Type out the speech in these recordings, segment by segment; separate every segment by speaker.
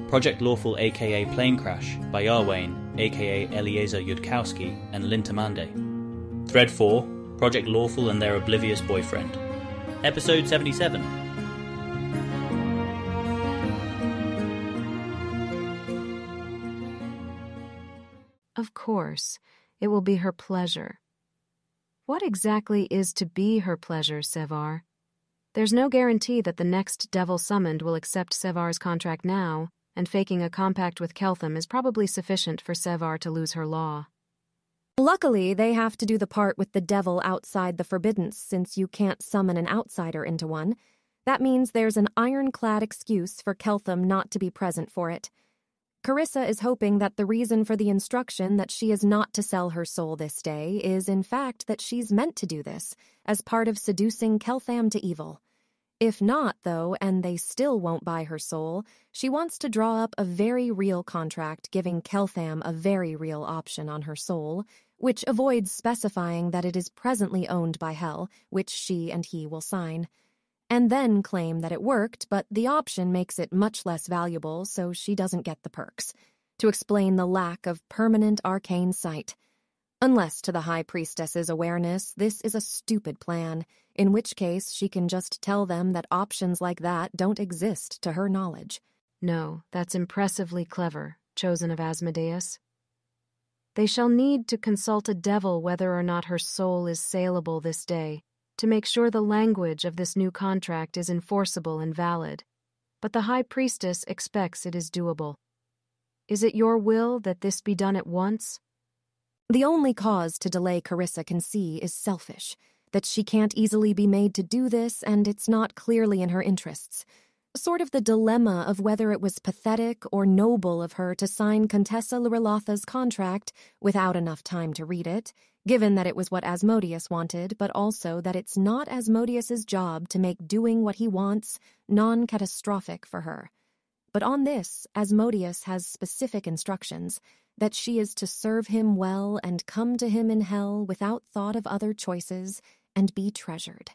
Speaker 1: Project Lawful aka Planecrash by Yarwain aka Eliezer Yudkowsky and Lintamande. Thread 4, Project Lawful and their Oblivious boyfriend. Episode 77.
Speaker 2: Of course, it will be her pleasure. What exactly is to be her pleasure, Sevar? There's no guarantee that the next devil summoned will accept Sevar's contract now, and faking a compact with Keltham is probably sufficient for Sevar to lose her law.
Speaker 3: Luckily, they have to do the part with the devil outside the Forbiddance since you can't summon an outsider into one. That means there's an ironclad excuse for Keltham not to be present for it. Carissa is hoping that the reason for the instruction that she is not to sell her soul this day is in fact that she's meant to do this, as part of seducing Keltham to evil. If not, though, and they still won't buy her soul, she wants to draw up a very real contract giving Keltham a very real option on her soul, which avoids specifying that it is presently owned by Hell, which she and he will sign. And then claim that it worked, but the option makes it much less valuable, so she doesn't get the perks. To explain the lack of permanent arcane sight. Unless to the High Priestess's awareness, this is a stupid plan, in which case she can just tell them that options like that don't exist to her knowledge.
Speaker 2: No, that's impressively clever, chosen of Asmodeus. They shall need to consult a devil whether or not her soul is saleable this day, to make sure the language of this new contract is enforceable and valid. But the High Priestess expects it is doable. Is it your will that this be done at once?
Speaker 3: The only cause to delay Carissa can see is selfish, that she can't easily be made to do this and it's not clearly in her interests. Sort of the dilemma of whether it was pathetic or noble of her to sign Contessa Lurilatha's contract without enough time to read it, given that it was what Asmodeus wanted, but also that it's not Asmodeus's job to make doing what he wants non-catastrophic for her. But on this, Asmodeus has specific instructions, that she is to serve him well and come to him in hell without thought of other choices and be treasured.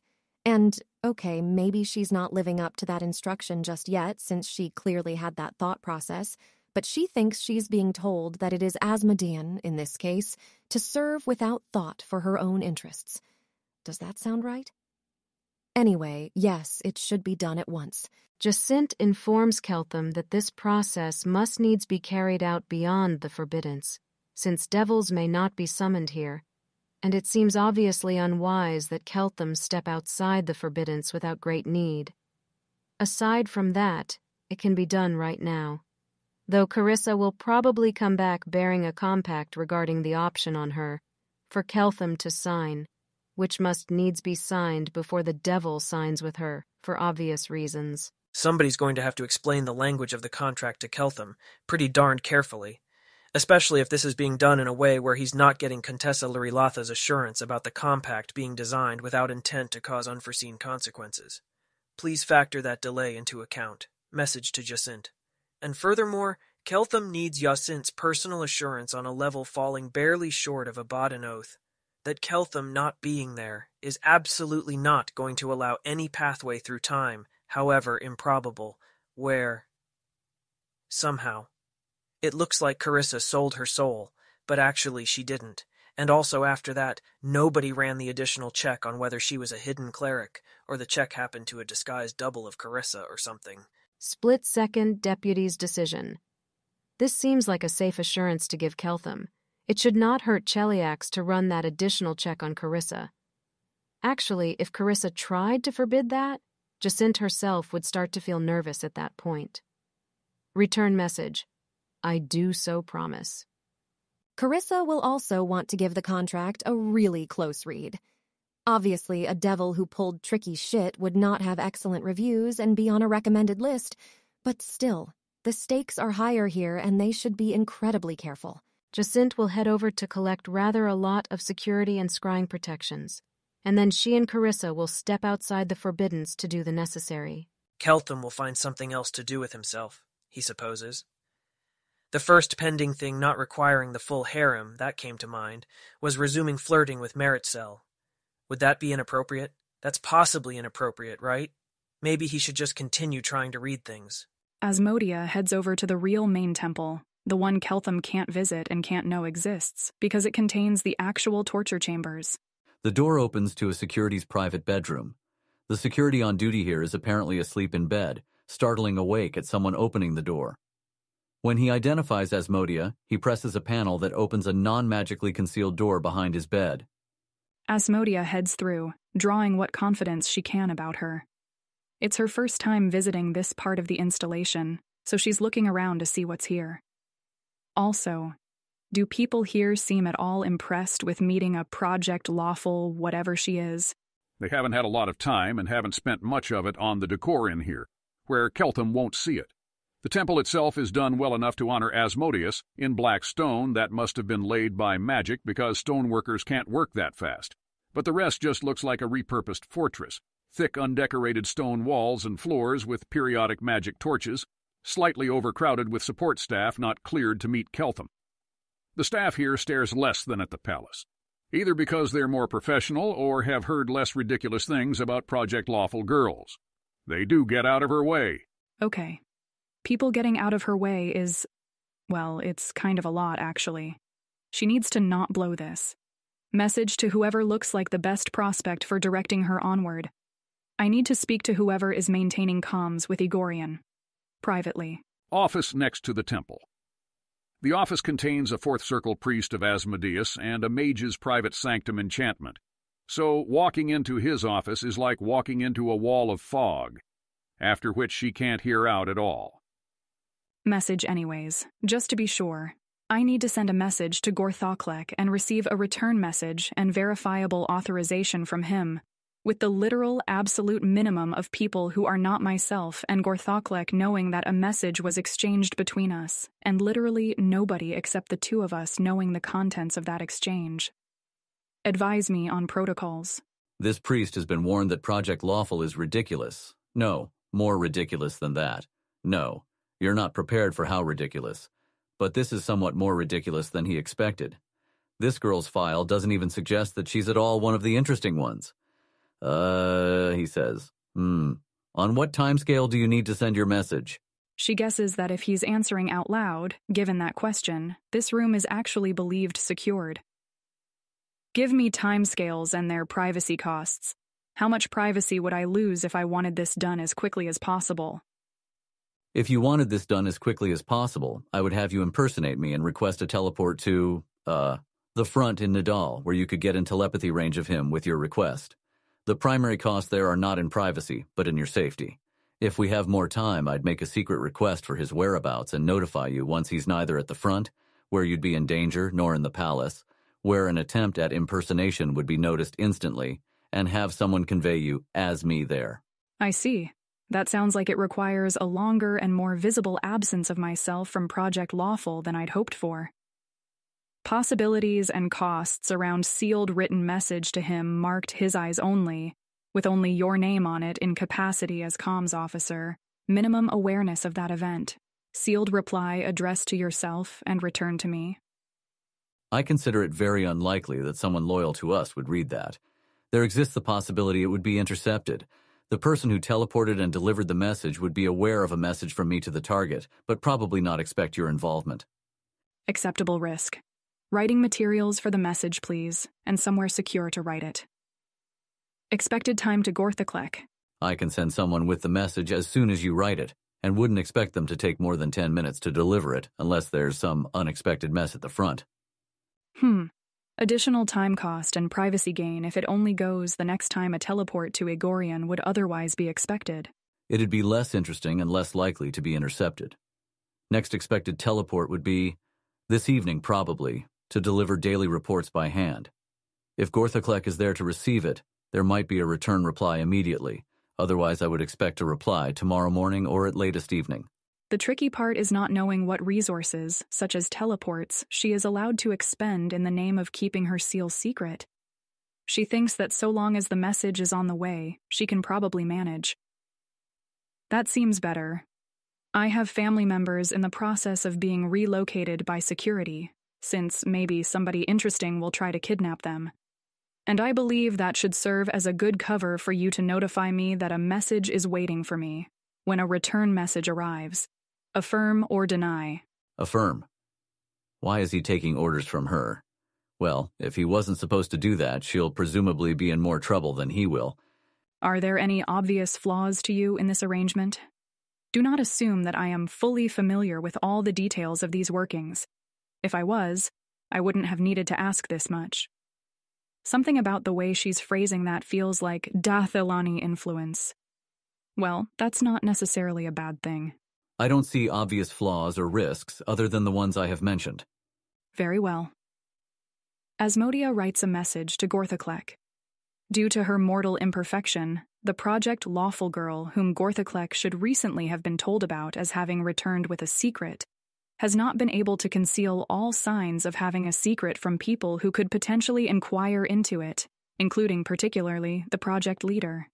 Speaker 3: And, okay, maybe she's not living up to that instruction just yet, since she clearly had that thought process, but she thinks she's being told that it is Asmodean, in this case, to serve without thought for her own interests. Does that sound right? Anyway, yes, it should be done at once.
Speaker 2: Jacint informs Keltham that this process must needs be carried out beyond the Forbiddance, since devils may not be summoned here, and it seems obviously unwise that Keltham step outside the Forbiddance without great need. Aside from that, it can be done right now, though Carissa will probably come back bearing a compact regarding the option on her, for Keltham to sign, which must needs be signed before the devil signs with her, for obvious reasons.
Speaker 4: Somebody's going to have to explain the language of the contract to Keltham pretty darned carefully, especially if this is being done in a way where he's not getting Contessa Lurilatha's assurance about the compact being designed without intent to cause unforeseen consequences. Please factor that delay into account. Message to Jacint. And furthermore, Keltham needs Jacint's personal assurance on a level falling barely short of a Baden oath, that Keltham not being there is absolutely not going to allow any pathway through time, however improbable, where, somehow, it looks like Carissa sold her soul, but actually she didn't, and also after that, nobody ran the additional check on whether she was a hidden cleric, or the check happened to a disguised double of Carissa or something.
Speaker 2: Split-second deputy's decision. This seems like a safe assurance to give Keltham. It should not hurt Cheliax to run that additional check on Carissa. Actually, if Carissa tried to forbid that, Jacint herself would start to feel nervous at that point. Return message. I do so promise.
Speaker 3: Carissa will also want to give the contract a really close read. Obviously, a devil who pulled tricky shit would not have excellent reviews and be on a recommended list, but still, the stakes are higher here and they should be incredibly careful.
Speaker 2: Jacint will head over to collect rather a lot of security and scrying protections, and then she and Carissa will step outside the Forbiddance to do the necessary.
Speaker 4: Keltham will find something else to do with himself, he supposes. The first pending thing not requiring the full harem, that came to mind, was resuming flirting with Meritxell. Would that be inappropriate? That's possibly inappropriate, right? Maybe he should just continue trying to read things.
Speaker 5: Asmodia heads over to the real main temple, the one Keltham can't visit and can't know exists, because it contains the actual torture chambers.
Speaker 6: The door opens to a security's private bedroom. The security on duty here is apparently asleep in bed, startling awake at someone opening the door. When he identifies Asmodia, he presses a panel that opens a non-magically concealed door behind his bed.
Speaker 5: Asmodia heads through, drawing what confidence she can about her. It's her first time visiting this part of the installation, so she's looking around to see what's here. Also, do people here seem at all impressed with meeting a Project Lawful whatever she is?
Speaker 7: They haven't had a lot of time and haven't spent much of it on the decor in here, where Keltham won't see it. The temple itself is done well enough to honor Asmodeus in black stone that must have been laid by magic because stoneworkers can't work that fast. But the rest just looks like a repurposed fortress. Thick, undecorated stone walls and floors with periodic magic torches, slightly overcrowded with support staff not cleared to meet Keltham. The staff here stares less than at the palace, either because they're more professional or have heard less ridiculous things about Project Lawful girls. They do get out of her way.
Speaker 5: Okay. People getting out of her way is, well, it's kind of a lot, actually. She needs to not blow this. Message to whoever looks like the best prospect for directing her onward. I need to speak to whoever is maintaining comms with Igorian. Privately.
Speaker 7: Office next to the temple. The office contains a fourth circle priest of Asmodeus and a mage's private sanctum enchantment. So walking into his office is like walking into a wall of fog, after which she can't hear out at all.
Speaker 5: Message anyways. Just to be sure, I need to send a message to Gorthoklek and receive a return message and verifiable authorization from him, with the literal absolute minimum of people who are not myself and Gorthoklek knowing that a message was exchanged between us, and literally nobody except the two of us knowing the contents of that exchange. Advise me on protocols.
Speaker 6: This priest has been warned that Project Lawful is ridiculous. No, more ridiculous than that. No, you're not prepared for how ridiculous. But this is somewhat more ridiculous than he expected. This girl's file doesn't even suggest that she's at all one of the interesting ones. He says. On what timescale do you need to send your message?
Speaker 5: She guesses that if he's answering out loud, given that question, this room is actually believed secured. Give me timescales and their privacy costs. How much privacy would I lose if I wanted this done as quickly as possible?
Speaker 6: If you wanted this done as quickly as possible, I would have you impersonate me and request a teleport to, the front in Nidal, where you could get in telepathy range of him with your request. The primary costs there are not in privacy, but in your safety. If we have more time, I'd make a secret request for his whereabouts and notify you once he's neither at the front, where you'd be in danger, nor in the palace, where an attempt at impersonation would be noticed instantly, and have someone convey you as me there.
Speaker 5: I see. That sounds like it requires a longer and more visible absence of myself from Project Lawful than I'd hoped for. Possibilities and costs around sealed written message to him marked his eyes only, with only your name on it in capacity as comms officer, minimum awareness of that event, sealed reply addressed to yourself and returned to me.
Speaker 6: I consider it very unlikely that someone loyal to us would read that. There exists the possibility it would be intercepted. The person who teleported and delivered the message would be aware of a message from me to the target, but probably not expect your involvement.
Speaker 5: Acceptable risk. Writing materials for the message, please, and somewhere secure to write it. Expected time to Gorthoklek.
Speaker 6: I can send someone with the message as soon as you write it, and wouldn't expect them to take more than 10 minutes to deliver it, unless there's some unexpected mess at the front.
Speaker 5: Additional time cost and privacy gain if it only goes the next time a teleport to Igorian would otherwise be expected.
Speaker 6: It'd be less interesting and less likely to be intercepted. Next expected teleport would be, this evening probably, to deliver daily reports by hand. If Gorthoklek is there to receive it, there might be a return reply immediately. Otherwise, I would expect a reply tomorrow morning or at latest evening.
Speaker 5: The tricky part is not knowing what resources, such as teleports, she is allowed to expend in the name of keeping her seal secret. She thinks that so long as the message is on the way, she can probably manage. That seems better. I have family members in the process of being relocated by security, since maybe somebody interesting will try to kidnap them. And I believe that should serve as a good cover for you to notify me that a message is waiting for me when a return message arrives. Affirm or deny.
Speaker 6: Affirm. Why is he taking orders from her? Well, if he wasn't supposed to do that, she'll presumably be in more trouble than he will.
Speaker 5: Are there any obvious flaws to you in this arrangement? Do not assume that I am fully familiar with all the details of these workings. If I was, I wouldn't have needed to ask this much. Something about the way she's phrasing that feels like Dathilani influence. Well, that's not necessarily a bad thing.
Speaker 6: I don't see obvious flaws or risks other than the ones I have mentioned.
Speaker 5: Very well. Asmodia writes a message to Gorthaklek. Due to her mortal imperfection, the Project Lawful girl, whom Gorthaklek should recently have been told about as having returned with a secret, has not been able to conceal all signs of having a secret from people who could potentially inquire into it, including particularly the project leader.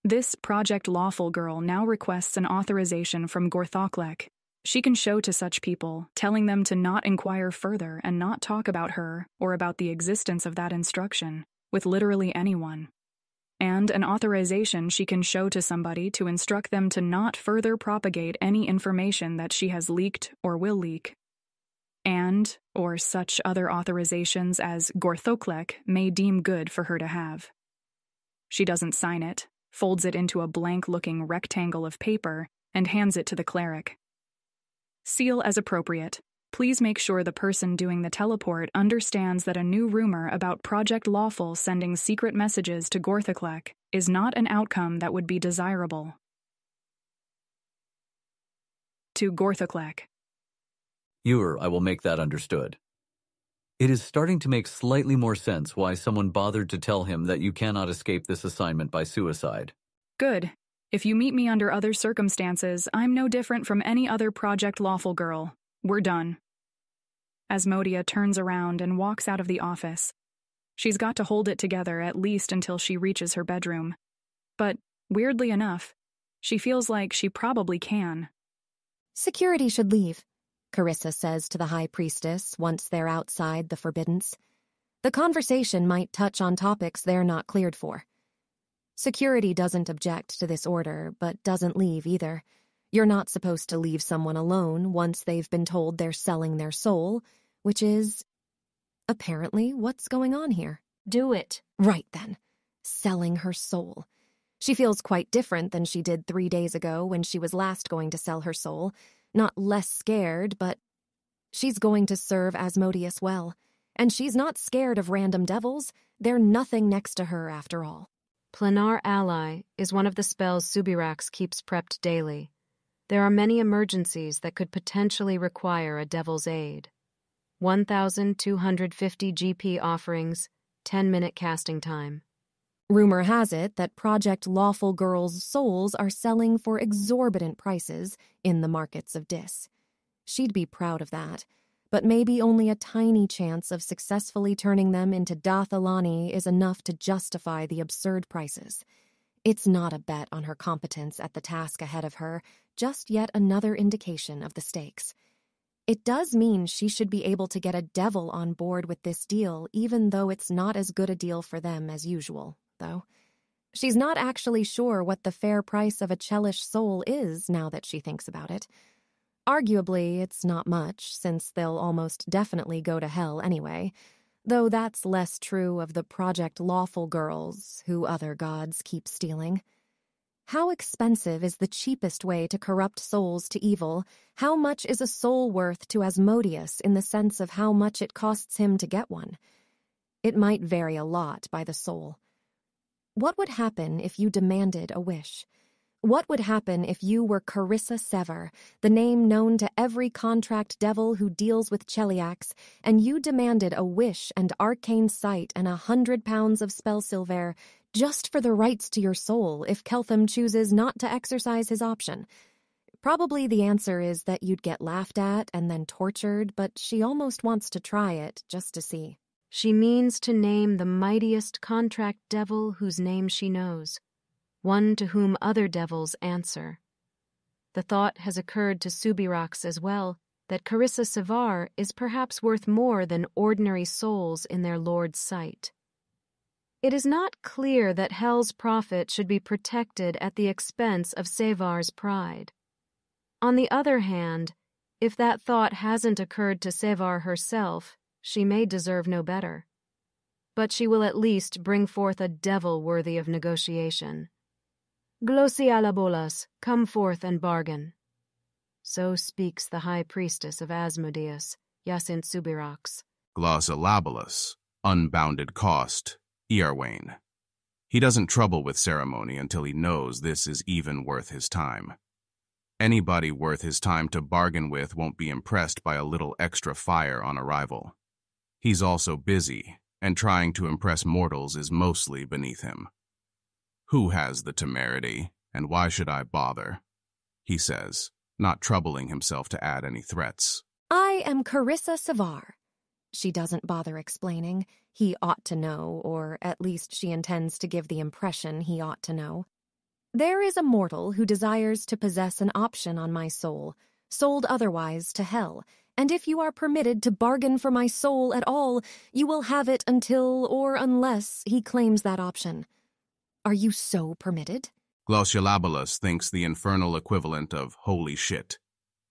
Speaker 5: This Project Lawful girl now requests an authorization from Gorthaklek. She can show to such people, telling them to not inquire further and not talk about her or about the existence of that instruction with literally anyone. And an authorization she can show to somebody to instruct them to not further propagate any information that she has leaked or will leak. And, or such other authorizations as Gorthaklek may deem good for her to have. She doesn't sign it, folds it into a blank-looking rectangle of paper, and hands it to the cleric. Seal as appropriate. Please make sure the person doing the teleport understands that a new rumor about Project Lawful sending secret messages to Gorthaklek is not an outcome that would be desirable. To Gorthaklek.
Speaker 6: I will make that understood. It is starting to make slightly more sense why someone bothered to tell him that you cannot escape this assignment by suicide.
Speaker 5: Good. If you meet me under other circumstances, I'm no different from any other Project Lawful girl. We're done. Asmodia turns around and walks out of the office. She's got to hold it together at least until she reaches her bedroom. But, weirdly enough, she feels like she probably can.
Speaker 3: Security should leave, Carissa says to the High Priestess once they're outside the Forbiddance. The conversation might touch on topics they're not cleared for. Security doesn't object to this order, but doesn't leave either. You're not supposed to leave someone alone once they've been told they're selling their soul, which is, apparently, what's going on here.
Speaker 2: Do it.
Speaker 3: Right then. Selling her soul. She feels quite different than she did 3 days ago when she was last going to sell her soul. Not less scared, but she's going to serve Asmodeus well. And she's not scared of random devils. They're nothing next to her after all.
Speaker 2: Planar Ally is one of the spells Subirax keeps prepped daily. There are many emergencies that could potentially require a devil's aid. 1,250 GP offerings, 10-minute casting time.
Speaker 3: Rumor has it that Project Lawful girls' souls are selling for exorbitant prices in the markets of Dis. She'd be proud of that, but maybe only a tiny chance of successfully turning them into Dathilani is enough to justify the absurd prices. It's not a bet on her competence at the task ahead of her, just yet another indication of the stakes. It does mean she should be able to get a devil on board with this deal, even though it's not as good a deal for them as usual, though. She's not actually sure what the fair price of a Chelish soul is now that she thinks about it. Arguably, it's not much, since they'll almost definitely go to hell anyway, though that's less true of the Project Lawful girls, who other gods keep stealing. How expensive is the cheapest way to corrupt souls to evil? How much is a soul worth to Asmodeus in the sense of how much it costs him to get one? It might vary a lot by the soul. What would happen if you demanded a wish? What would happen if you were Carissa Sever, the name known to every contract devil who deals with Cheliax, and you demanded a wish and arcane sight and 100 pounds of spell silver just for the rights to your soul if Keltham chooses not to exercise his option? Probably the answer is that you'd get laughed at and then tortured, but she almost wants to try it just to see.
Speaker 2: She means to name the mightiest contract devil whose name she knows, one to whom other devils answer. The thought has occurred to Subirax as well, that Carissa Sevar is perhaps worth more than ordinary souls in their lord's sight. It is not clear that Hell's prophet should be protected at the expense of Sevar's pride. On the other hand, if that thought hasn't occurred to Sevar herself, she may deserve no better. But she will at least bring forth a devil worthy of negotiation. Glosialabolas, come forth and bargain. So speaks the high priestess of Asmodeus, Jacint Subirax.
Speaker 8: Glosialabolas, unbounded cost, Iarwain. He doesn't trouble with ceremony until he knows this is even worth his time. Anybody worth his time to bargain with won't be impressed by a little extra fire on arrival. He's also busy, and trying to impress mortals is mostly beneath him. Who has the temerity, and why should I bother? He says, not troubling himself to add any threats.
Speaker 3: I am Carissa Sevar. She doesn't bother explaining. He ought to know, or at least she intends to give the impression he ought to know. There is a mortal who desires to possess an option on my soul, sold otherwise to hell, and if you are permitted to bargain for my soul at all, you will have it until or unless he claims that option. Are you so permitted?
Speaker 8: Glosialabolas thinks the infernal equivalent of holy shit.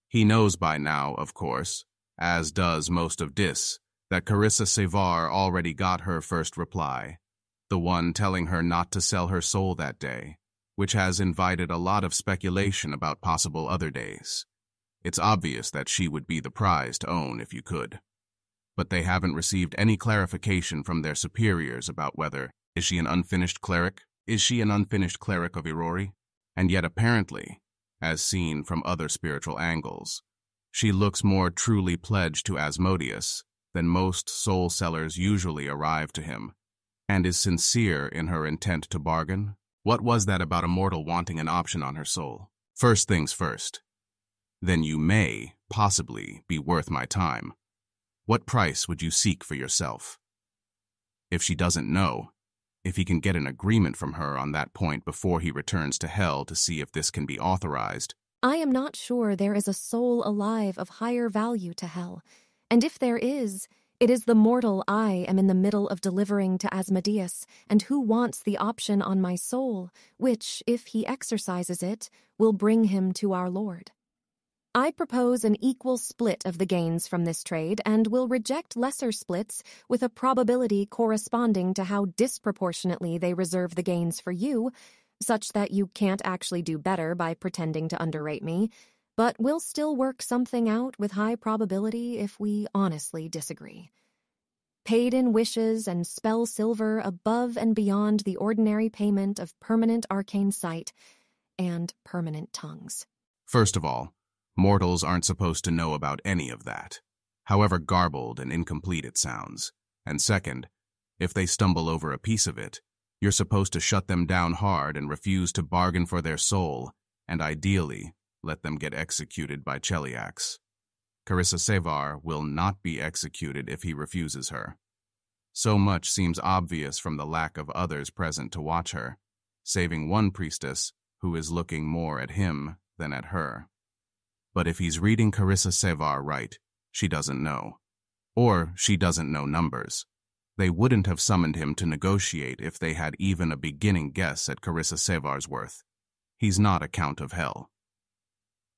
Speaker 8: He knows by now, of course, as does most of Dis, that Carissa Sevar already got her first reply, the one telling her not to sell her soul that day, which has invited a lot of speculation about possible other days. It's obvious that she would be the prize to own if you could. But they haven't received any clarification from their superiors about whether, is she an unfinished cleric of Irori? And yet apparently, as seen from other spiritual angles, she looks more truly pledged to Asmodeus than most soul sellers usually arrive to him, and is sincere in her intent to bargain. What was that about a mortal wanting an option on her soul? First things first. Then you may, possibly, be worth my time. What price would you seek for yourself? If she doesn't know, if he can get an agreement from her on that point before he returns to hell to see if this can be authorized.
Speaker 3: I am not sure there is a soul alive of higher value to hell, and if there is, it is the mortal I am in the middle of delivering to Asmodeus, and who wants the option on my soul, which, if he exercises it, will bring him to our Lord. I propose an equal split of the gains from this trade and will reject lesser splits with a probability corresponding to how disproportionately they reserve the gains for you, such that you can't actually do better by pretending to underrate me, but we'll still work something out with high probability if we honestly disagree. Paid in wishes and spell silver above and beyond the ordinary payment of permanent arcane sight and permanent tongues.
Speaker 8: First of all, mortals aren't supposed to know about any of that, however garbled and incomplete it sounds. And second, if they stumble over a piece of it, you're supposed to shut them down hard and refuse to bargain for their soul, and ideally, let them get executed by Cheliax. Carissa Sevar will not be executed if he refuses her. So much seems obvious from the lack of others present to watch her, saving one priestess who is looking more at him than at her. But if he's reading Carissa Sevar right, she doesn't know. Or she doesn't know numbers. They wouldn't have summoned him to negotiate if they had even a beginning guess at Carissa Sevar's worth. He's not a count of hell.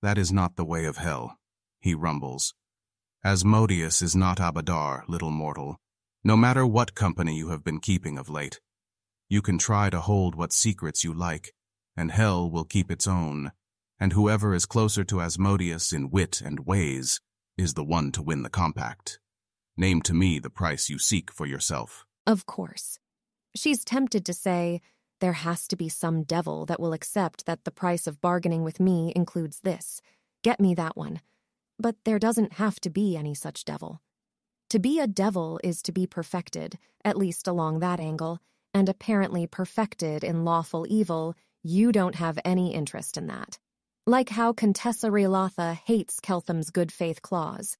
Speaker 8: That is not the way of hell, he rumbles. Asmodeus is not Abadar, little mortal, no matter what company you have been keeping of late. You can try to hold what secrets you like, and hell will keep its own, and whoever is closer to Asmodeus in wit and ways is the one to win the compact. Name to me the price you seek for yourself.
Speaker 3: Of course. She's tempted to say, there has to be some devil that will accept that the price of bargaining with me includes this. Get me that one. But there doesn't have to be any such devil. To be a devil is to be perfected, at least along that angle, and apparently perfected in lawful evil, you don't have any interest in that. Like how Contessa Relatha hates Keltham's good faith clause.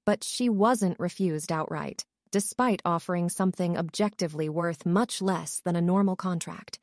Speaker 3: But she wasn't refused outright, despite offering something objectively worth much less than a normal contract.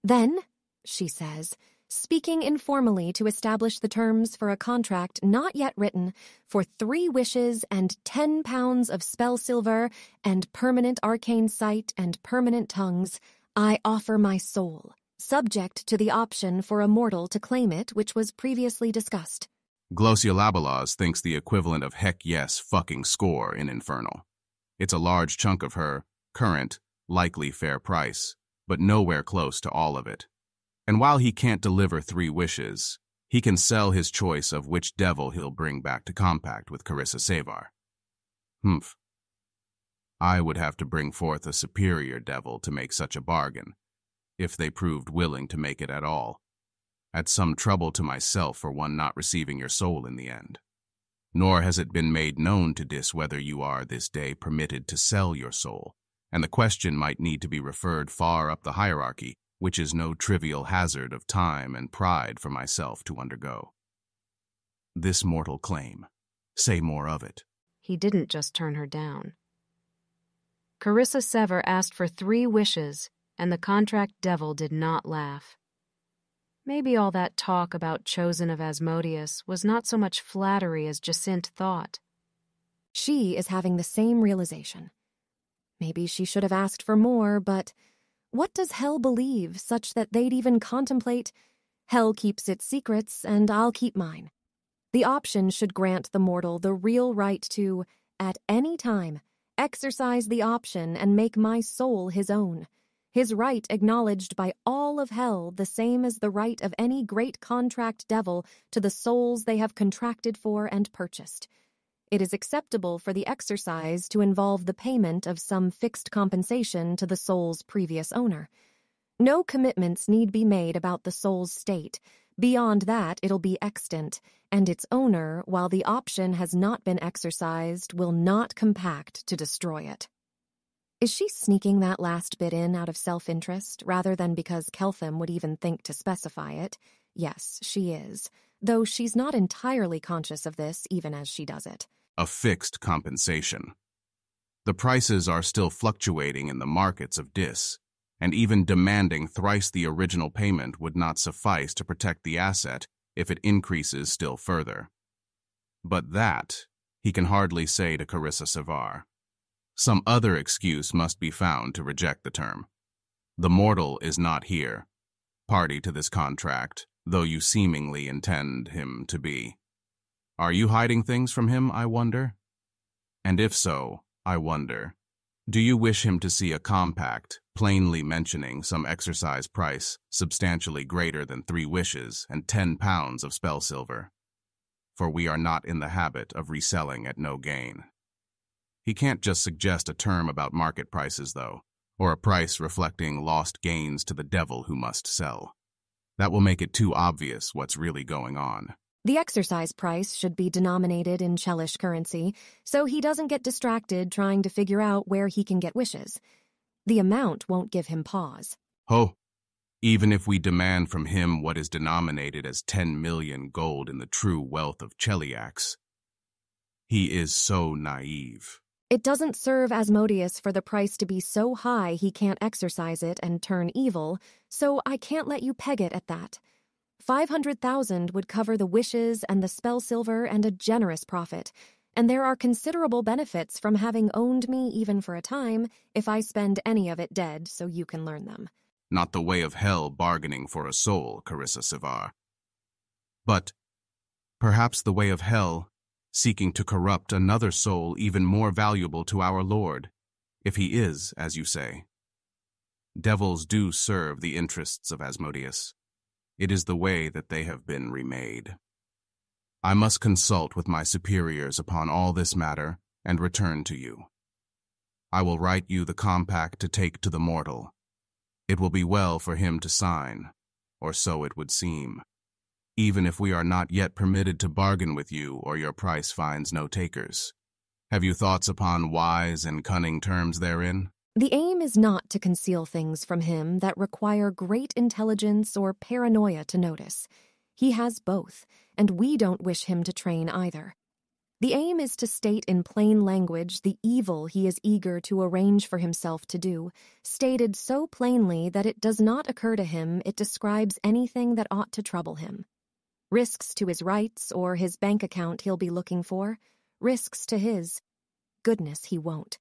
Speaker 3: Then, she says, speaking informally to establish the terms for a contract not yet written for 3 wishes and 10 pounds of spell silver and permanent arcane sight and permanent tongues, I offer my soul, subject to the option for a mortal to claim it, which was previously discussed.
Speaker 8: Glossiolabalos thinks the equivalent of heck yes fucking score in Infernal. It's a large chunk of her current, likely fair price, but nowhere close to all of it. And while he can't deliver 3 wishes, he can sell his choice of which devil he'll bring back to compact with Carissa Savar. Humph. I would have to bring forth a superior devil to make such a bargain, if they proved willing to make it at all. At some trouble to myself for one not receiving your soul in the end. Nor has it been made known to Dis whether you are this day permitted to sell your soul, and the question might need to be referred far up the hierarchy, which is no trivial hazard of time and pride for myself to undergo. This mortal claim. Say more of it.
Speaker 2: He didn't just turn her down. Carissa Sever asked for 3 wishes, and the contract devil did not laugh. Maybe all that talk about chosen of Asmodeus was not so much flattery as Jacinthe thought.
Speaker 3: She is having the same realization. Maybe she should have asked for more, but what does hell believe such that they'd even contemplate, hell keeps its secrets and I'll keep mine? The option should grant the mortal the real right to, at any time, exercise the option and make my soul his own. His right acknowledged by all of hell, the same as the right of any great contract devil to the souls they have contracted for and purchased. It is acceptable for the exercise to involve the payment of some fixed compensation to the soul's previous owner. No commitments need be made about the soul's state. Beyond that, it'll be extant, and its owner, while the option has not been exercised, will not compact to destroy it. Is she sneaking that last bit in out of self-interest, rather than because Keltham would even think to specify it? Yes, she is, though she's not entirely conscious of this even as she does it.
Speaker 8: A fixed compensation. The prices are still fluctuating in the markets of Dis, and even demanding thrice the original payment would not suffice to protect the asset if it increases still further. But that he can hardly say to Carissa Savar. Some other excuse must be found to reject the term. The mortal is not here, party to this contract, though you seemingly intend him to be. Are you hiding things from him, I wonder? And if so, I wonder, do you wish him to see a compact, plainly mentioning some exercise price substantially greater than 3 wishes and 10 pounds of spell silver? For we are not in the habit of reselling at no gain. He can't just suggest a term about market prices, though, or a price reflecting lost gains to the devil who must sell. That will make it too obvious what's really going on.
Speaker 3: The exercise price should be denominated in Chelish currency, so he doesn't get distracted trying to figure out where he can get wishes. The amount won't give him pause.
Speaker 8: Ho! Even if we demand from him what is denominated as 10 million gold in the true wealth of Cheliax. He is so naive.
Speaker 3: It doesn't serve Asmodeus for the price to be so high he can't exercise it and turn evil, so I can't let you peg it at that. 500,000 would cover the wishes and the spell silver and a generous profit, and there are considerable benefits from having owned me even for a time if I spend any of it dead so you can learn them.
Speaker 8: Not the way of hell bargaining for a soul, Carissa Savar. But perhaps the way of hell seeking to corrupt another soul even more valuable to our Lord, if he is, as you say. Devils do serve the interests of Asmodeus. It is the way that they have been remade. I must consult with my superiors upon all this matter and return to you. I will write you the compact to take to the mortal. It will be well for him to sign, or so it would seem, even if we are not yet permitted to bargain with you or your price finds no takers. Have you thoughts upon wise and cunning terms therein?
Speaker 3: The aim is not to conceal things from him that require great intelligence or paranoia to notice. He has both, and we don't wish him to train either. The aim is to state in plain language the evil he is eager to arrange for himself to do, stated so plainly that it does not occur to him it describes anything that ought to trouble him. Risks to his rights or his bank account he'll be looking for, risks to his. Goodness, he won't.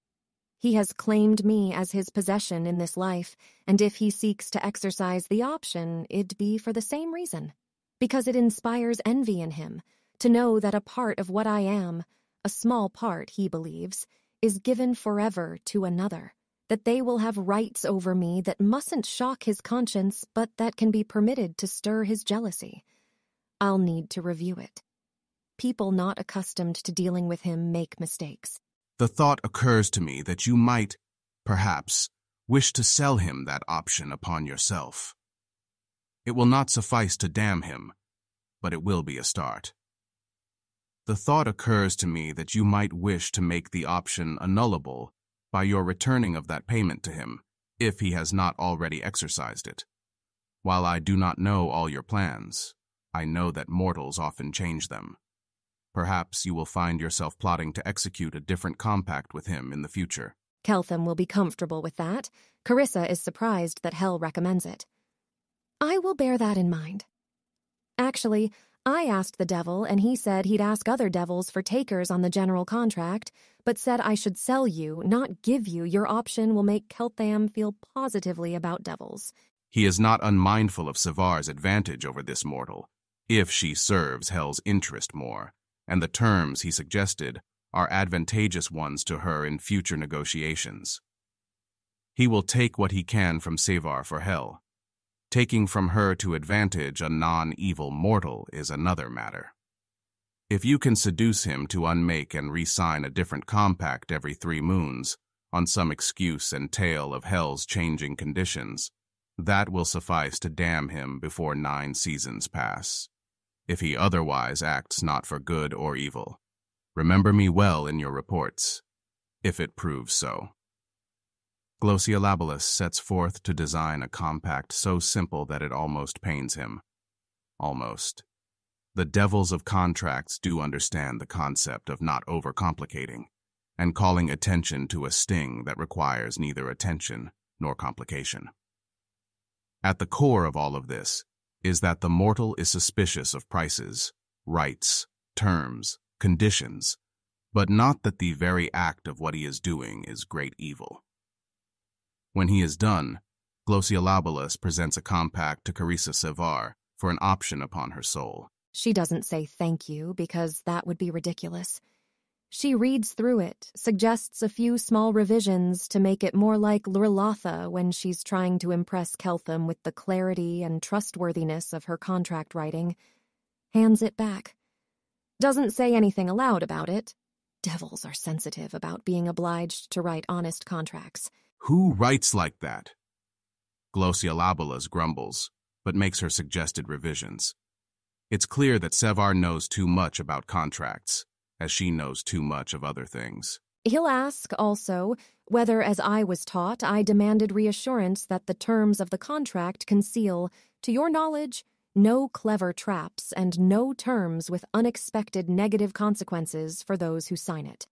Speaker 3: He has claimed me as his possession in this life, and if he seeks to exercise the option, it'd be for the same reason. Because it inspires envy in him, to know that a part of what I am, a small part, he believes, is given forever to another, that they will have rights over me that mustn't shock his conscience, but that can be permitted to stir his jealousy. I'll need to review it. People not accustomed to dealing with him make mistakes.
Speaker 8: The thought occurs to me that you might, perhaps, wish to sell him that option upon yourself. It will not suffice to damn him, but it will be a start. The thought occurs to me that you might wish to make the option annullable by your returning of that payment to him, if he has not already exercised it. While I do not know all your plans, I know that mortals often change them. Perhaps you will find yourself plotting to execute a different compact with him in the future.
Speaker 3: Keltham will be comfortable with that. Carissa is surprised that Hel recommends it. I will bear that in mind. Actually, I asked the devil, and he said he'd ask other devils for takers on the general contract, but said I should sell you, not give you. Your option will make Keltham feel positively about devils.
Speaker 8: He is not unmindful of Sevar's advantage over this mortal, if she serves Hel's interest more, and the terms he suggested are advantageous ones to her in future negotiations. He will take what he can from Sevar for Hel. Taking from her to advantage a non-evil mortal is another matter. If you can seduce him to unmake and re-sign a different compact every 3 moons, on some excuse and tale of Hel's changing conditions, that will suffice to damn him before 9 seasons pass, if he otherwise acts not for good or evil. Remember me well in your reports, if it proves so. Glosiolabilus sets forth to design a compact so simple that it almost pains him. Almost. The devils of contracts do understand the concept of not overcomplicating, and calling attention to a sting that requires neither attention nor complication. At the core of all of this is that the mortal is suspicious of prices, rights, terms, conditions, but not that the very act of what he is doing is great evil. When he is done, Glosiolabilus presents a compact to Carissa Sevar for an option upon her soul.
Speaker 3: She doesn't say thank you, because that would be ridiculous. She reads through it, suggests a few small revisions to make it more like Lurlatha when she's trying to impress Keltham with the clarity and trustworthiness of her contract writing, hands it back. Doesn't say anything aloud about it. Devils are sensitive about being obliged to write honest contracts.
Speaker 8: Who writes like that? Glosiolabilus grumbles, but makes her suggested revisions. It's clear that Sevar knows too much about contracts, as she knows too much of other things.
Speaker 3: He'll ask, also, whether, as I was taught, I demanded reassurance that the terms of the contract conceal, to your knowledge, no clever traps and no terms with unexpected negative consequences for those who sign it.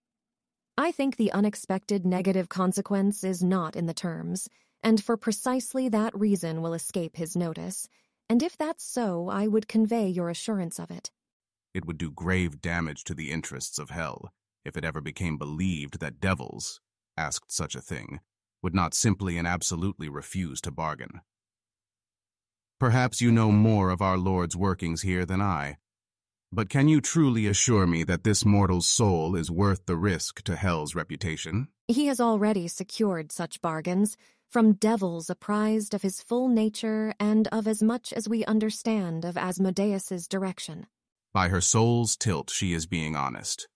Speaker 3: I think the unexpected negative consequence is not in the terms, and for precisely that reason will escape his notice, and if that's so, I would convey your assurance of it.
Speaker 8: It would do grave damage to the interests of Hel if it ever became believed that devils, asked such a thing, would not simply and absolutely refuse to bargain. Perhaps you know more of our Lord's workings here than I, but can you truly assure me that this mortal's soul is worth the risk to Hel's reputation?
Speaker 3: He has already secured such bargains, from devils apprised of his full nature and of as much as we understand of Asmodeus's direction.
Speaker 8: By her soul's tilt, she is being honest.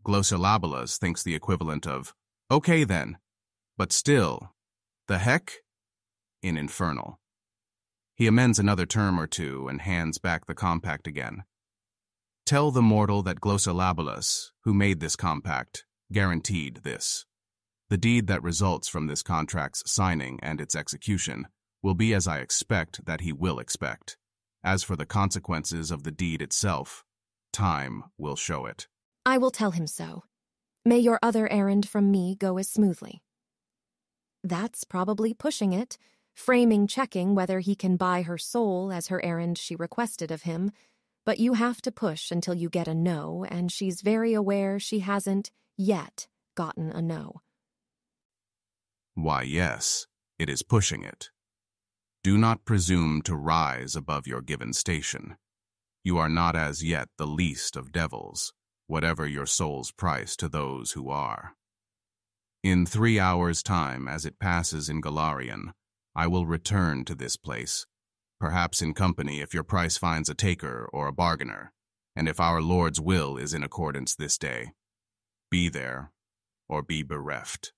Speaker 8: Glosiolabilus thinks the equivalent of, okay then, but still, the heck? In infernal. He amends another term or two and hands back the compact again. Tell the mortal that Glosiolabilus, who made this compact, guaranteed this. The deed that results from this contract's signing and its execution will be as I expect that he will expect. As for the consequences of the deed itself, time will show it.
Speaker 3: I will tell him so. May your other errand from me go as smoothly. That's probably pushing it, framing checking whether he can buy her soul as her errand she requested of him, but you have to push until you get a no, and she's very aware she hasn't yet gotten a no.
Speaker 8: Why, yes, it is pushing it. Do not presume to rise above your given station. You are not as yet the least of devils, whatever your soul's price to those who are. In 3 hours' time, as it passes in Golarion, I will return to this place, perhaps in company if your price finds a taker or a bargainer, and if our Lord's will is in accordance this day. Be there, or be bereft.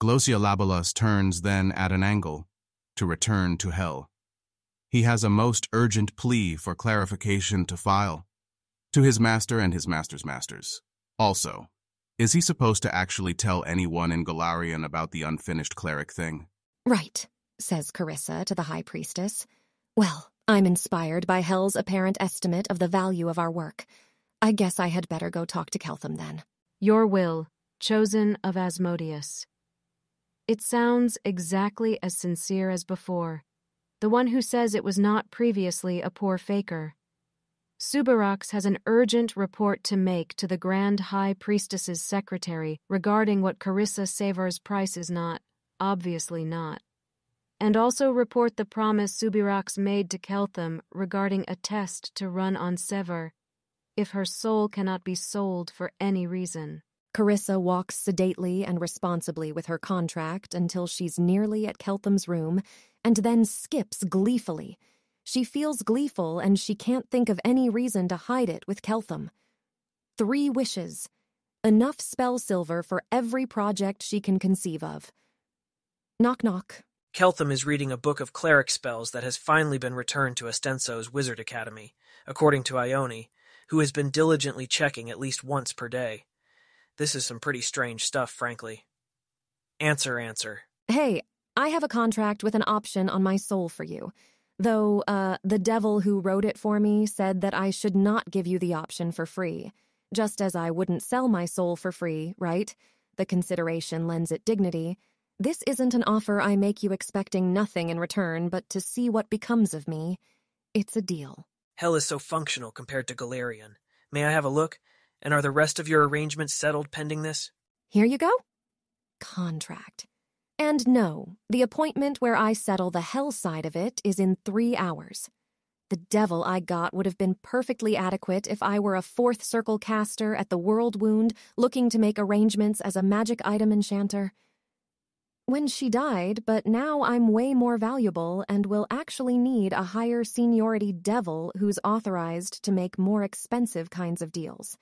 Speaker 8: Glosiolabalus turns then at an angle, to return to hell. He has a most urgent plea for clarification to file, to his master and his master's masters. Also, is he supposed to actually tell anyone in Golarion about the unfinished cleric thing?
Speaker 3: Right, says Carissa to the High Priestess. Well, I'm inspired by Hell's apparent estimate of the value of our work. I guess I had better go talk to Keltham then.
Speaker 2: Your will, chosen of Asmodeus. It sounds exactly as sincere as before, the one who says it was not previously a poor faker. Subarax has an urgent report to make to the Grand High Priestess's secretary regarding what Carissa Savor's price is not, obviously not, and also report the promise Subarax made to Keltham regarding a test to run on Sever, if her soul cannot be sold for any reason.
Speaker 3: Carissa walks sedately and responsibly with her contract until she's nearly at Keltham's room, and then skips gleefully. She feels gleeful, and she can't think of any reason to hide it with Keltham. 3 wishes. Enough spell silver for every project she can conceive of. Knock, knock.
Speaker 4: Keltham is reading a book of cleric spells that has finally been returned to Estenso's Wizard Academy, according to Ione, who has been diligently checking at least once per day. This is some pretty strange stuff, frankly. Answer.
Speaker 3: Hey, I have a contract with an option on my soul for you. Though, the devil who wrote it for me said that I should not give you the option for free. Just as I wouldn't sell my soul for free, right? The consideration lends it dignity. This isn't an offer I make you expecting nothing in return but to see what becomes of me. It's a deal.
Speaker 4: Hell is so functional compared to Golarion. May I have a look? And are the rest of your arrangements settled pending this?
Speaker 3: Here you go. Contract. And no, the appointment where I settle the hell side of it is in 3 hours. The devil I got would have been perfectly adequate if I were a 4th circle caster at the World Wound looking to make arrangements as a magic item enchanter. When she died, but now I'm way more valuable and will actually need a higher seniority devil who's authorized to make more expensive kinds of deals.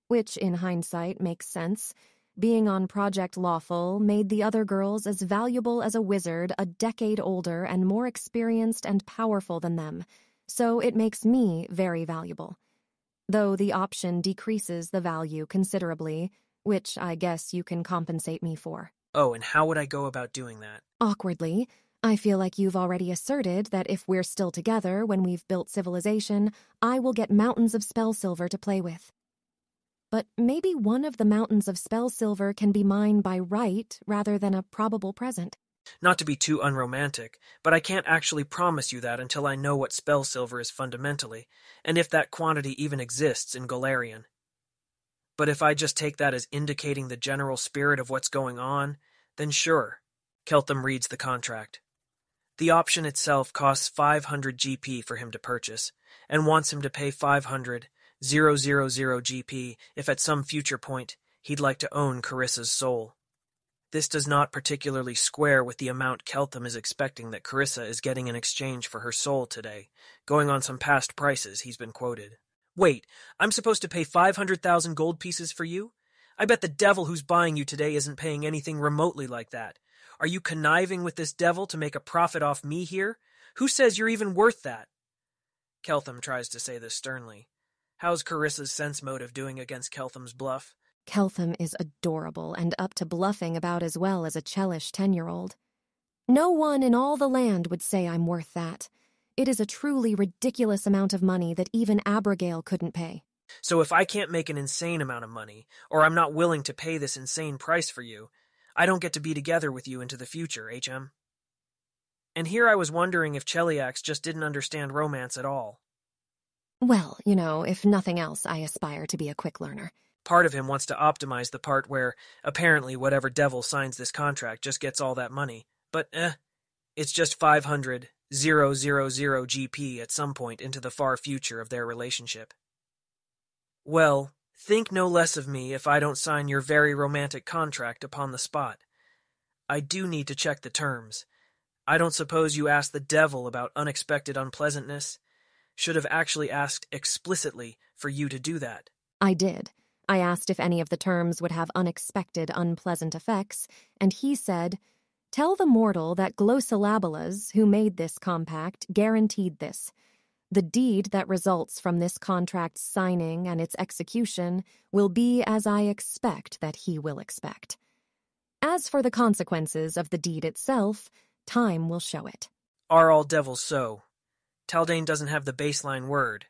Speaker 3: Which, in hindsight, makes sense. Being on Project Lawful made the other girls as valuable as a wizard a decade older and more experienced and powerful than them, so it makes me very valuable. Though the option decreases the value considerably, which I guess you can compensate me for.
Speaker 4: Oh, and how would I go about doing that?
Speaker 3: Awkwardly, I feel like you've already asserted that if we're still together when we've built civilization, I will get mountains of spell silver to play with. But maybe one of the mountains of spell silver can be mine by right rather than a probable present.
Speaker 4: Not to be too unromantic, but I can't actually promise you that until I know what spell silver is fundamentally, and if that quantity even exists in Golarion. But if I just take that as indicating the general spirit of what's going on, then sure. Keltham reads the contract. The option itself costs 500 GP for him to purchase, and wants him to pay 500,000 GP if at some future point he'd like to own Carissa's soul. This does not particularly square with the amount Keltham is expecting that Carissa is getting in exchange for her soul today, going on some past prices he's been quoted. Wait, I'm supposed to pay 500,000 gold pieces for you? I bet the devil who's buying you today isn't paying anything remotely like that. Are you conniving with this devil to make a profit off me here? Who says you're even worth that? Keltham tries to say this sternly. How's Carissa's sense motive doing against Keltham's bluff?
Speaker 3: Keltham is adorable and up to bluffing about as well as a Chelish 10-year-old. No one in all the land would say I'm worth that. It is a truly ridiculous amount of money that even Abigail couldn't pay.
Speaker 4: So if I can't make an insane amount of money, or I'm not willing to pay this insane price for you, I don't get to be together with you into the future, HM. And here I was wondering if Cheliax just didn't understand romance at all.
Speaker 3: Well, if nothing else, I aspire to be a quick learner.
Speaker 4: Part of him wants to optimize the part where, apparently, whatever devil signs this contract just gets all that money. But, it's just 500,000 GP at some point into the far future of their relationship. Well, think no less of me if I don't sign your very romantic contract upon the spot. I do need to check the terms. I don't suppose you asked the devil about unexpected unpleasantness? Should have actually asked explicitly for you to do that.
Speaker 3: I did. I asked if any of the terms would have unexpected unpleasant effects, and he said, "Tell the mortal that Glossyllabulas, who made this compact, guaranteed this. The deed that results from this contract's signing and its execution will be as I expect that he will expect. As for the consequences of the deed itself, time will show it."
Speaker 4: Are all devils so? Taldane doesn't have the baseline word,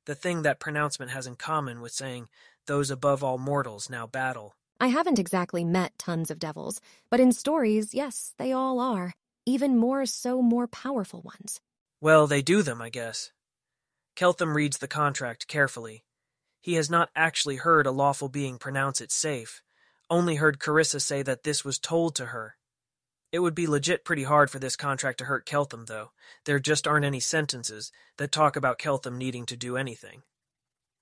Speaker 4: the thing that pronouncement has in common with saying, "Those above all mortals now battle."
Speaker 3: I haven't exactly met tons of devils, but in stories, yes, they all are. Even more so more powerful ones.
Speaker 4: Well, they do them, I guess. Keltham reads the contract carefully. He has not actually heard a lawful being pronounce it safe, only heard Carissa say that this was told to her. It would be legit pretty hard for this contract to hurt Keltham, though. There just aren't any sentences that talk about Keltham needing to do anything.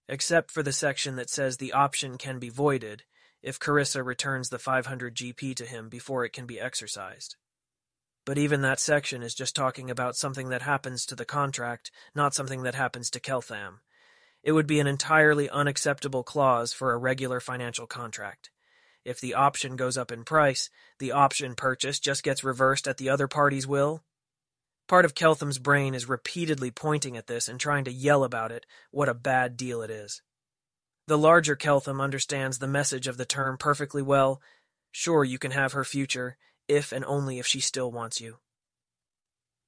Speaker 4: Except for the section that says the option can be voided if Carissa returns the 500 GP to him before it can be exercised. But even that section is just talking about something that happens to the contract, not something that happens to Keltham. It would be an entirely unacceptable clause for a regular financial contract. If the option goes up in price, the option purchase just gets reversed at the other party's will. Part of Keltham's brain is repeatedly pointing at this and trying to yell about it, what a bad deal it is. The larger Keltham understands the message of the term perfectly well. Sure, you can have her future, if and only if she still wants you.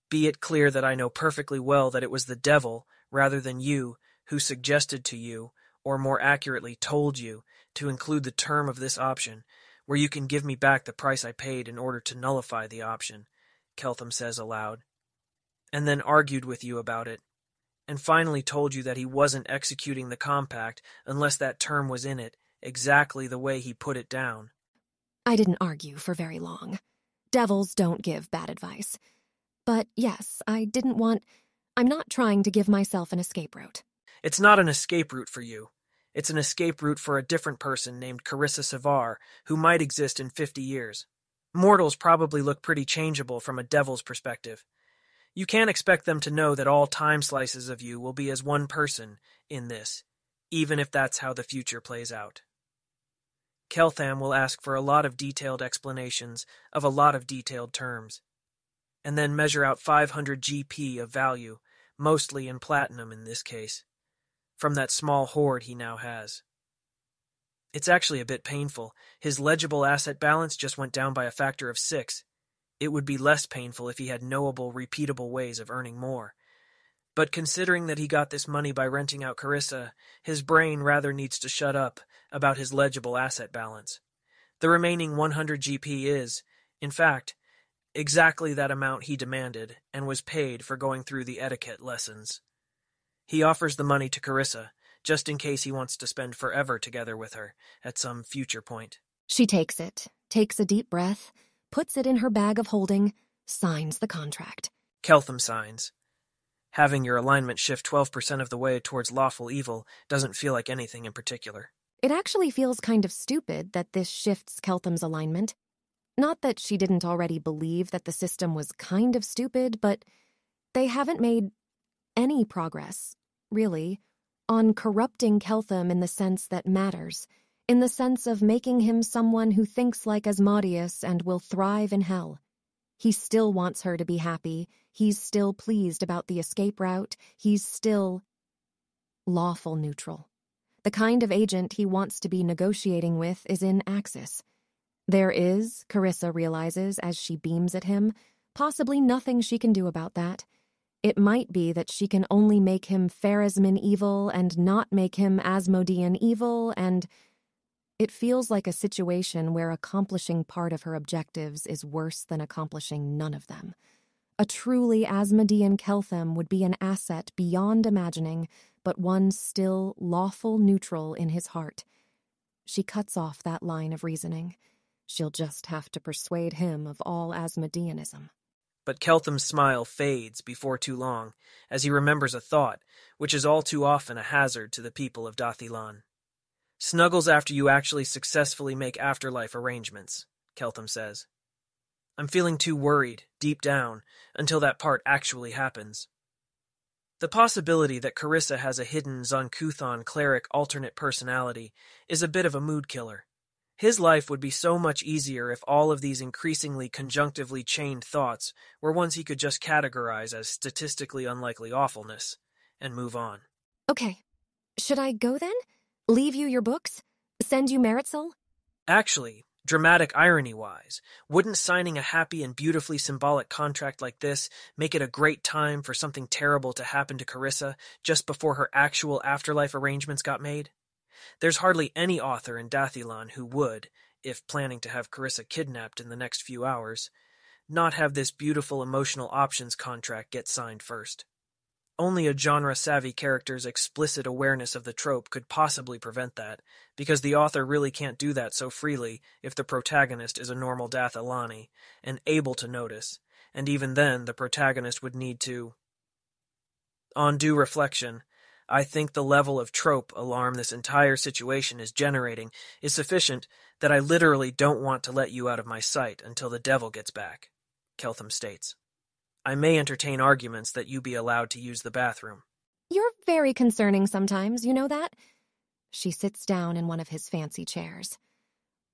Speaker 4: Be it clear that I know perfectly well that it was the devil, rather than you, who suggested to you, or more accurately told you, to include the term of this option, where you can give me back the price I paid in order to nullify the option, Keltham says aloud, and then argued with you about it, and finally told you that he wasn't executing the compact unless that term was in it, exactly the way he put it down.
Speaker 3: I didn't argue for very long. Devils don't give bad advice. But yes, I'm not trying to give myself an escape route.
Speaker 4: It's not an escape route for you. It's an escape route for a different person named Carissa Savar, who might exist in 50 years. Mortals probably look pretty changeable from a devil's perspective. You can't expect them to know that all time slices of you will be as one person in this, even if that's how the future plays out. Keltham will ask for a lot of detailed explanations of a lot of detailed terms, and then measure out 500 GP of value, mostly in platinum in this case, from that small hoard he now has. It's actually a bit painful. His legible asset balance just went down by a factor of 6. It would be less painful if he had knowable, repeatable ways of earning more. But considering that he got this money by renting out Carissa, his brain rather needs to shut up about his legible asset balance. The remaining 100 GP is, in fact, exactly that amount he demanded and was paid for going through the etiquette lessons. He offers the money to Carissa, just in case he wants to spend forever together with her at some future point.
Speaker 3: She takes it, takes a deep breath, puts it in her bag of holding, signs the contract.
Speaker 4: Keltham signs. Having your alignment shift 12% of the way towards lawful evil doesn't feel like anything in particular.
Speaker 3: It actually feels kind of stupid that this shifts Keltham's alignment. Not that she didn't already believe that the system was kind of stupid, but they haven't made any progress, really, on corrupting Keltham in the sense that matters, in the sense of making him someone who thinks like Asmodeus and will thrive in hell. He still wants her to be happy. He's still pleased about the escape route. He's still lawful neutral. The kind of agent he wants to be negotiating with is in Axis. There is, Carissa realizes as she beams at him, possibly nothing she can do about that. It might be that she can only make him Pharisman evil and not make him Asmodean evil, and it feels like a situation where accomplishing part of her objectives is worse than accomplishing none of them. A truly Asmodean Keltham would be an asset beyond imagining, but one still lawful neutral in his heart. she cuts off that line of reasoning. She'll just have to persuade him of all Asmodeanism.
Speaker 4: But Keltham's smile fades before too long, as he remembers a thought, which is all too often a hazard to the people of Dathilan. Snuggles after you actually successfully make afterlife arrangements, Keltham says. I'm feeling too worried, deep down, until that part actually happens. The possibility that Carissa has a hidden Zonkuthon cleric alternate personality is a bit of a mood killer. His life would be so much easier if all of these increasingly conjunctively chained thoughts were ones he could just categorize as statistically unlikely awfulness, and move on.
Speaker 3: Okay, should I go then? Leave you your books? Send you Meritzel?
Speaker 4: Actually, dramatic irony-wise, wouldn't signing a happy and beautifully symbolic contract like this make it a great time for something terrible to happen to Carissa just before her actual afterlife arrangements got made? There's hardly any author in Dathilan who would, if planning to have Carissa kidnapped in the next few hours, not have this beautiful emotional options contract get signed first. Only a genre-savvy character's explicit awareness of the trope could possibly prevent that, because the author really can't do that so freely if the protagonist is a normal Dathilani, and able to notice, and even then the protagonist would need to. On due reflection, I think the level of trope alarm this entire situation is generating is sufficient that I literally don't want to let you out of my sight until the devil gets back, Keltham states. I may entertain arguments that you be allowed to use the bathroom.
Speaker 3: You're very concerning sometimes, you know that? She sits down in one of his fancy chairs.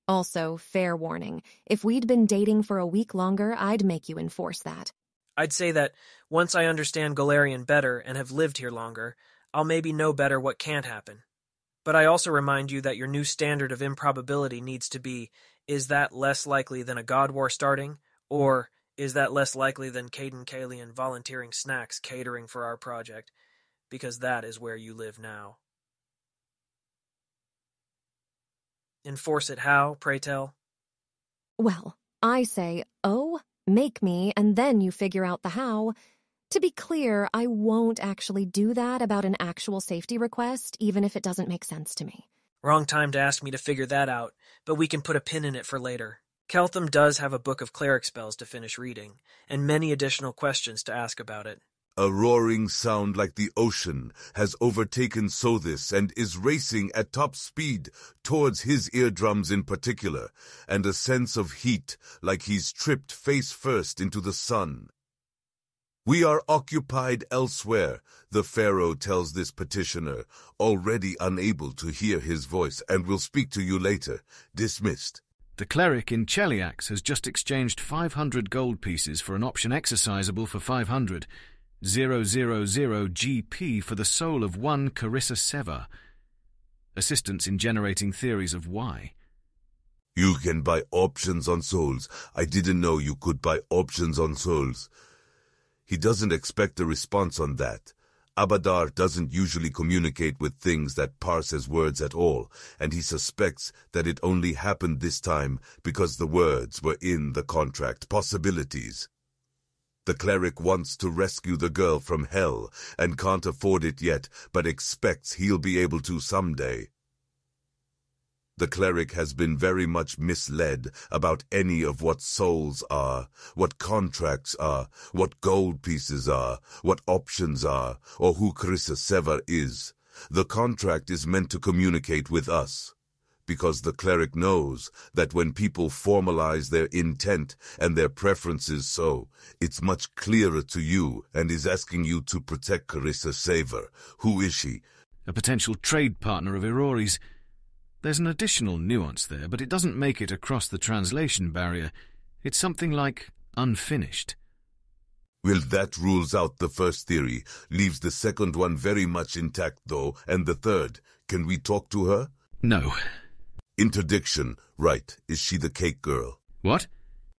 Speaker 3: Also, fair warning, if we'd been dating for a week longer, I'd make you enforce that.
Speaker 4: I'd say that once I understand Golarion better and have lived here longer, I'll maybe know better what can't happen. But I also remind you that your new standard of improbability needs to be, is that less likely than a god war starting, or is that less likely than Caden Kalian volunteering snacks catering for our project? Because that is where you live now. Enforce it how, pray tell?
Speaker 3: Well, I say, oh, make me, and then you figure out the how. To be clear, I won't actually do that about an actual safety request, even if it doesn't make sense to me.
Speaker 4: Wrong time to ask me to figure that out, but we can put a pin in it for later. Keltham does have a book of cleric spells to finish reading, and many additional questions to ask about it.
Speaker 9: A roaring sound like the ocean has overtaken Sothis and is racing at top speed towards his eardrums in particular, and a sense of heat like he's tripped face first into the sun. We are occupied elsewhere, the Pharaoh tells this petitioner, already unable to hear his voice, and will speak to you later. Dismissed.
Speaker 10: The cleric in Cheliax has just exchanged 500 gold pieces for an option exercisable for 500. 000 GP for the soul of one Carissa Seva. Assistance in generating theories of why.
Speaker 9: You can buy options on souls. I didn't know you could buy options on souls. He doesn't expect a response on that. Abadar doesn't usually communicate with things that parse as words at all, and he suspects that it only happened this time because the words were in the contract possibilities. The cleric wants to rescue the girl from hell and can't afford it yet, but expects he'll be able to someday. The cleric has been very much misled about any of what souls are, what contracts are, what gold pieces are, what options are, or who Carissa Seva is. The contract is meant to communicate with us, because the cleric knows that when people formalize their intent and their preferences so, it's much clearer to you and is asking you to protect Carissa Seva. Who is she?
Speaker 10: A potential trade partner of Irori's. There's an additional nuance there, but it doesn't make it across the translation barrier. It's something like unfinished.
Speaker 9: Well, that rules out the first theory, leaves the second one very much intact though, and the third. Can we talk to her?
Speaker 10: No.
Speaker 9: Interdiction. Right. Is she the cake girl?
Speaker 10: What?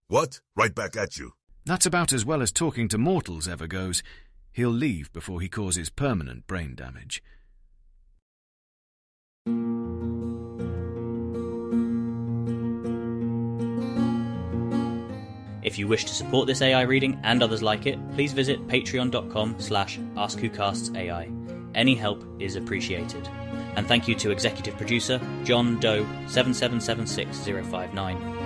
Speaker 9: What? Right back at you.
Speaker 10: That's about as well as talking to mortals ever goes. He'll leave before he causes permanent brain damage.
Speaker 1: If you wish to support this AI reading and others like it, please visit patreon.com/AskWhoCastsAI. Any help is appreciated. And thank you to executive producer John Doe 7776059.